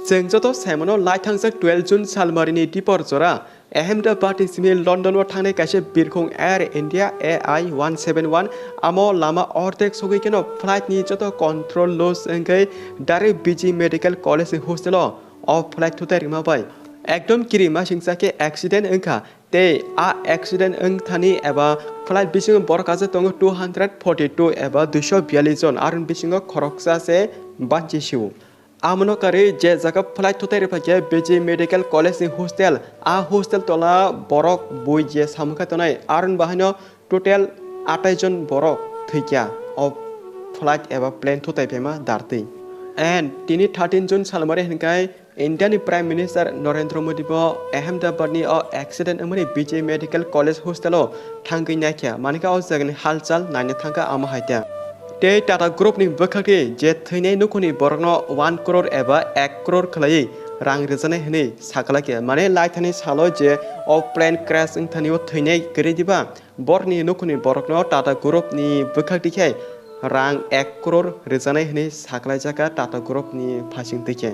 जों जत' साइमनाव लाइथांजों 12 जुन सालमारिनि दिपर जरा अहमदाबाद सिमी लंडन थांनाय कासे बिरखं एयार इंडिया AI-171 आमो लामा अर्धेक सगैकेनो फ्लाइट नि जत' कंट्रोल लॉस अंगै direct BJ medical college hostel ऑफ फ्लाइट थुताय रिमाबाय एकदम किरिमा सिंसाके एक्सीडेंट अंखा ते आ एक्सीडेंट अंथानी एबा फ्लाइट बिसिंग बरकाजे तंग 242 एबा 242 जन आरो बिसिंग खरकसा से बांचि सिउ आमनो करे जे जगह फ्लाइट थुताय रिफाके बीजी मेडिकल कॉलेज नि हॉस्टेल आ हॉस्टेल तला बरक बय जे सामखा तनाय आरो बाहायनो टोटल 28 जन बरक थैक्या ऑफ फ्लाइट एबा प्लेन थुताय फेमा दारतै एंड तिनी 13 जुन सालमारे हिनकाय इंडियानि प्राइम मिनिस्टर नरेंद्र मोदी बो अहमदाबादनि एक्सीडेंट अमनि बीजे मेडिकल कॉलेज हॉस्टेल थांगै नायख्या मानिका अ जगनि हालचाल नायनो थांगा आमा हायत्या ते टाटा ग्रुप नि बखाखि जे थैनाय नुखनि बरगनो 1 करोड़ एबा 1 करोड़ खलायै रां रिजानाय हनै साखलाके माने लाइथानि सालो जे अ प्लेन क्रैश इंथानियो थैनाय गरेदिबा बरनि नुखनि बरगनो टाटा ग्रुप नि बखाखिखे रां 1 करोड़ रिजानाय हनै साखलाय जाका टाटा ग्रुप नि फासिं तैखे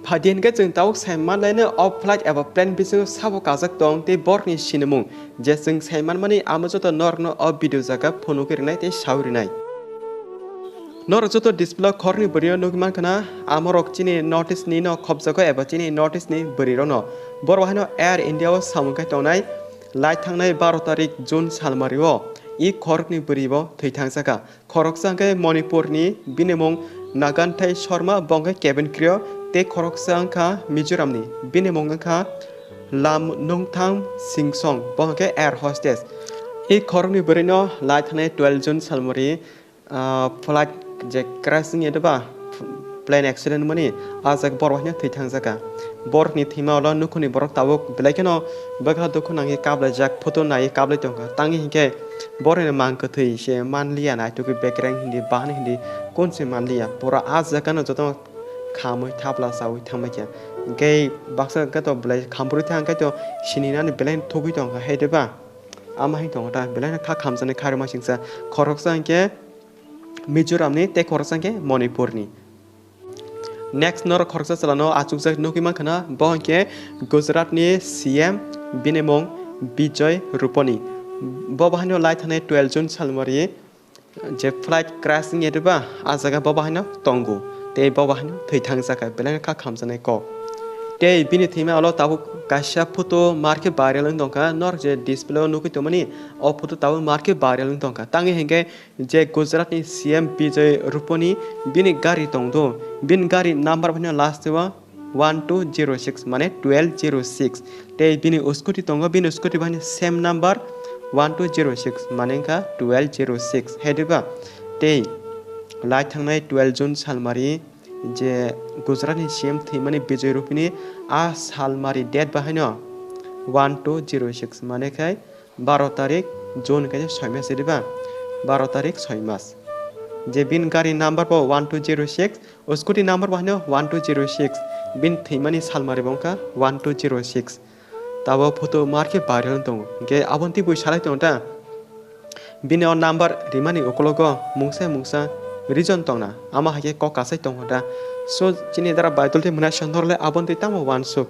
फादिनके जों दाउ साइमान लायनो अफ फ्लाइट एबा प्लेन बिसिंग साबो काजक दं ते बरनि सिनमु जे जों साइमान माने आमजत नरनो अ भिडियो जाका फोनु किरनाय ते सावरिनाय नर जत डिस्प्ले खरनि बरियो नुगमान खना आमरक चिनि नोटिस नि न खबजको एबा चिनि नोटिस नि बरिरनो बरवाहनो एयार इंडिया सामुखाय तंनाय लाइट थांनाय 12 तारिख जुन सालमारियो इ खरकनि बरिबो थैथांजाका खरकसांके मणिपुरनि बिनेमंग नागानथाय शर्मा बंगे केबिन क्रियो ते खरकसांखा मिजोरामनि बिनेमंगखा लाम नंथां सिंसं बंगे एयार हस्टेस इ खरकनि बरिनो लाइट थांनाय 12 जुन सालमारि फ्लाइट जे क्रैशिंग एदबा प्लेन एक्सीडेंट मनि आजक बरवाहनो थैथांजाका बरनि थीमावल नुखुनि बरक ताबुक बेलायकेनो बगा दुखु नांगि काबले जाक फोटो नाय काबले तंगा तांगि हिके बरने मांक थैसे मानलिया नाय तुके बेकरें हिंदी बाहन हिंदी कोनसे मानलिया पुरा आज जकानो जतो खामै थाबला सावै थांबायके गे बाक्सा गतो बेलाय खामपुरि थांगाय तो सिनिनानि बेलाय थुगै तंगा हेदेबा आमा हि तंगा ता बेलाय खा खामजने खारमा सिंसा खरकसांके मिजोरामनि ते खरकसांके मणिपुरनि नेक्स्ट नर खरकसा चलानो आचुकजाक नुकिमा खना बहके गुजरातनि सीएम बिनेमंग विजय रूपनी बबाहनो लाइट थानाय 12 जुन सालमारि जे फ्लाइट क्रैशिंग एदबा आजागा बबाहनो तंगु ते बबाहनो थैथांजाका बेलाय खा खामजने को ते बिनि थीमा अलो ताबु काशा फोटो मार्के भाइरल दंका नर जे डिस्प्ले नुकितोमनि अ फोटो ताबु मार्के भाइरल दंका तांगे हेंगे जे गुजरातनि सीएम विजय रूपनी बिनि गारि तंदो बिन गारि नम्बर भनो लास्ट वा 1206 माने 1206 ते बिनि स्कुटी तंगो बिनि स्कुटी भनो सेम नम्बर 1206 माने का 1206 हेदिबा ते लाइट थांनाय 12 जुन सालमारि जे गुजरातनि सीएम थैमानि विजय रूपनी आ सालमारि डेट बाहायनो 1206 माने खाय 12 तारिख जुन के 6 मास एदिबा 12 तारिख 6 मास जे बिन गारि नम्बर पो 1206 स्कुटी नम्बर बाहायनो 1206 बिन थैमानि सालमारि बंका 1206 ताबो फोटो मार्के भाइरल दं के आबन्ति बुइ सालाय दं ता बिनो नम्बर रिमानि ओकलोगो मुंसा रिजन तंगना आमा हाके क कासै तंगदा सो चिनि दारा बायतलते मना सन्दरले आबन्ति तामो वानसु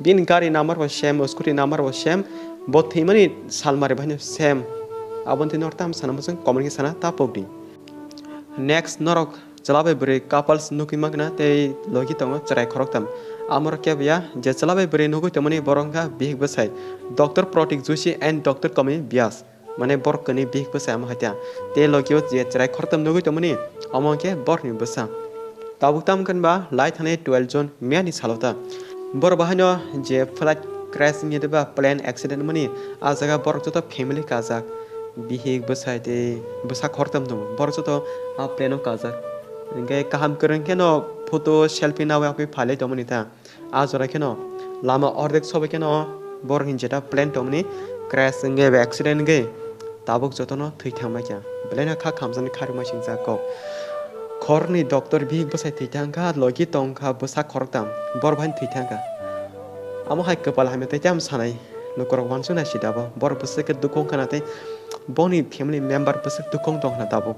बिन गारि नम्बर व सेम स्कुटी नम्बर व सेम बथैमानि सालमारि बाहायनो सेम आबन्ति नरताम सानामजों कमेन्ट साना तापबदि नेक्स्ट नरक चलाबे बरे कपल्स नुकिमागना ते लगी तंगो चराय खरकताम आमर केबिया जे चलाबे बरे नुगै तमनि बरंगा बिग बसाय doctor Pratik Joshi and doctor Komi Vyas माने बरकनि बिग बसाय आम हात्या ते लगियो जे चराय खरकताम नुगै तमनि अमके बरनि बसा ताबुकताम कनबा लाइट थाने 12 जन मेयानि सालता बर बाहायनो जे फ्लाइट क्रैशिंग एदबा प्लेन एक्सीडेंट मनि आ जगह बर जतो फैमिली काजाक बिहिग बसाय ते बसा खरताम दं बर जतो आ प्लेनो काजाक इंगे काम करन केनो फोटो सेल्फी नावे आके फाले तमनि ता आ जरा केनो लामा अर्धेक सबे केनो बर हिनजेटा प्लेन तमनि क्रैशिंग एबा एक्सीडेंट गे ताबुक जतनो थैथामा क्या बेलायना खा खामजनि खारमा सिंजाको खरनि डॉक्टर भी बसाय थैथांका लगी तंका बसा खरताम बर भाइन थैथांका आमो हाय कपाल हामे तैताम सानाय नकर वानसु ना सिदाबो बर बसके दुखों खानाते बनि फैमिली मेंबर बसक दुखों दंना दाबो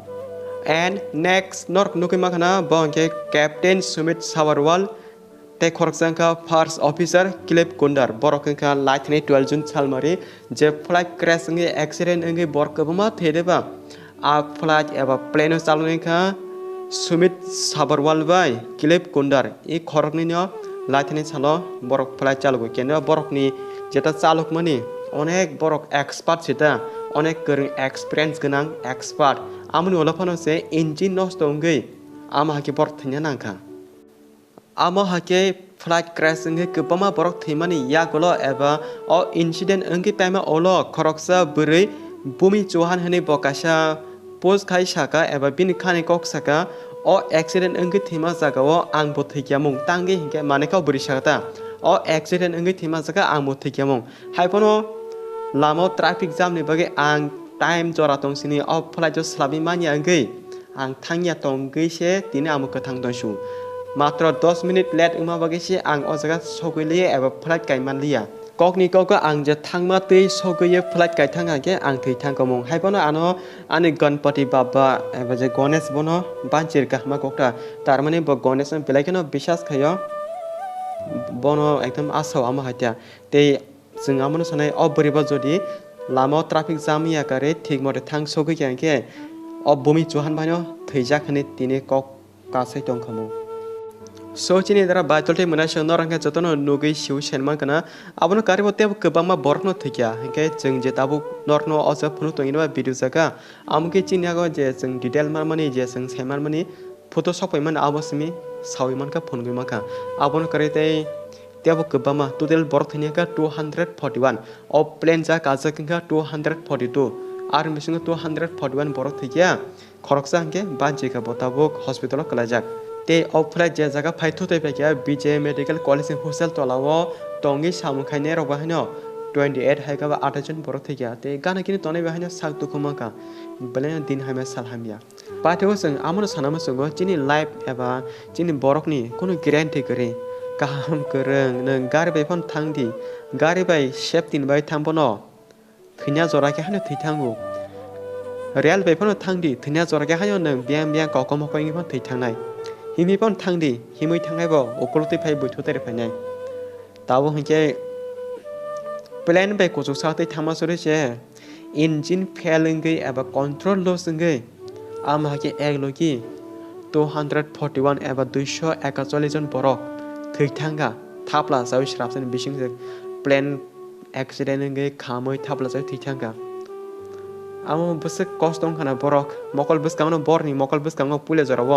एंड नेक्स्ट नर्क नुकिमा खाना बंके captain Sumit Sabharwal te khorokjangka first officer clip kundar borok wngkha laithani 12 June salmari je flight crash wngwi accident wngwi borok kwbangma thedeba a flight eba plane o chaloni wngkha Sumit Sabarwal bai clip kundar e khorokni no laithani salo borok flight chalogo keno borokni jeta chalok mani onek borok expert sita onek goring experience gonang expert amoni olafano se engine nosto wngwi ama hake borok thainya nangkha amo hake flight crash wngwi kwbangma borok thaimani yakolo eba o incident wngwi paima olo khoroksa bwrwi bumi chuhan hini bo kaisa post khai saka eba bini khani kok saka o accident wngwi thaima jagao angbo thaikyamung tangi hingke maneka bwri sakata o accident wngwi thaima jaga angbo thaikyamung haipono lamo traffic jam ni bage ang time jora tongsini o flight jo slabi mania wngwi ang thangya tongwi se tini amo kathang dongsu matro 10 minute late wngma bage se ang o jaga sogwili eba flight kaimanliya kokni koko ang je thangma tei sogwiye flight kaithanga ke ang thaithang komung haipono ano ani ganpati baba eba je Ganesh bono banchir kahma kokta tarmani bo Ganesh belaikeno bisas khayo bono ekdom asau ama hatya tei जों आमनो सानाय अब बोरैबा जदि लामाव traffic jam याकारे ठीक मते थां सगै के अब बमी चुहान बानो थैजाखने तिने कक कासै दंखमु सोचिनि दरा बाइतलते मनासो नरंगे जतनो नुगै सिउ सेनमा kana abno karibo te kobangma borokno thikya hingke जों जे ताबु नरनो अजा फुनु तंगिनबा भिडियो जागा आमके चिन्यागो जे जों डिटेल मारमानि जे जों सेमारमानि फटो सपायमान आबसमी साविमान का फनगैमा का abno karite Tiap kebama total borok thanya ka 241 of plane ja kaja kingka 242 ar misingo 241 borok thikya khoroksa hangke banji ka botabok hospital kalajak te of flight je jaga phaitho te pakya BJ medical college hostel tolawo tongi samukhaine roba hino 28 haika ba 8 jon borok thikya te gana kini tonai ba hino sak tukuma ka belen din haime salhamya patho जों amon sanama songo chini life eba chini borokni kono guarantee gare kaham kereng neng gari bai pon tangdi gari bai septin bai tampono thinya jora ke hano thithangu real bai pon tangdi thinya jora ke hayo neng biang biang kokom koingi pon thithangnai himi pon tangdi himui thangai bo okolote phai boitho tere phainai tabo hingke plan bai kojok sakte thama sore je engine failing gai aba control loss ngai ama ke eglogi 241 aba 241 jon borok थैथांगा Thapla जाव श्रापसन बिसिं plane accident नगे खामै थापला जाव थैथांगा आमो बसे कष्ट दं खाना बरक मकल बसकांनो बरनि मकल बसकांनो पुले जराव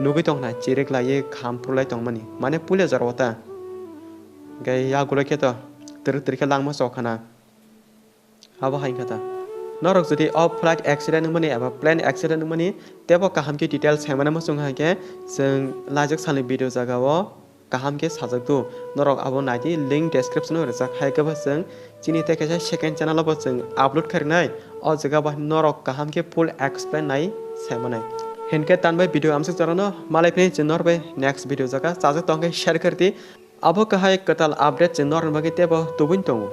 नुगै दंना चिरेक लाये खाम पुलाय दंमानि माने पुले Jarawata gai ya gulo keto ter langma sokana aba haingata norok jodi of flight accident mani aba plane accident mani tebo kaham ke details hemana masung hake जों lajak sali video jagao kaham ke sajaktu norok abo naji link description o rajak haikaba जों chini te kaisa second channel abo जों upload kharinai o jaga ba norok kaham ke full explain nai semanai henke tanbai video amsuk jarano malai pni जों norbai next video jaga sajak tongke share karti abo kahai katal update जों nor bagi tebo tubun tongo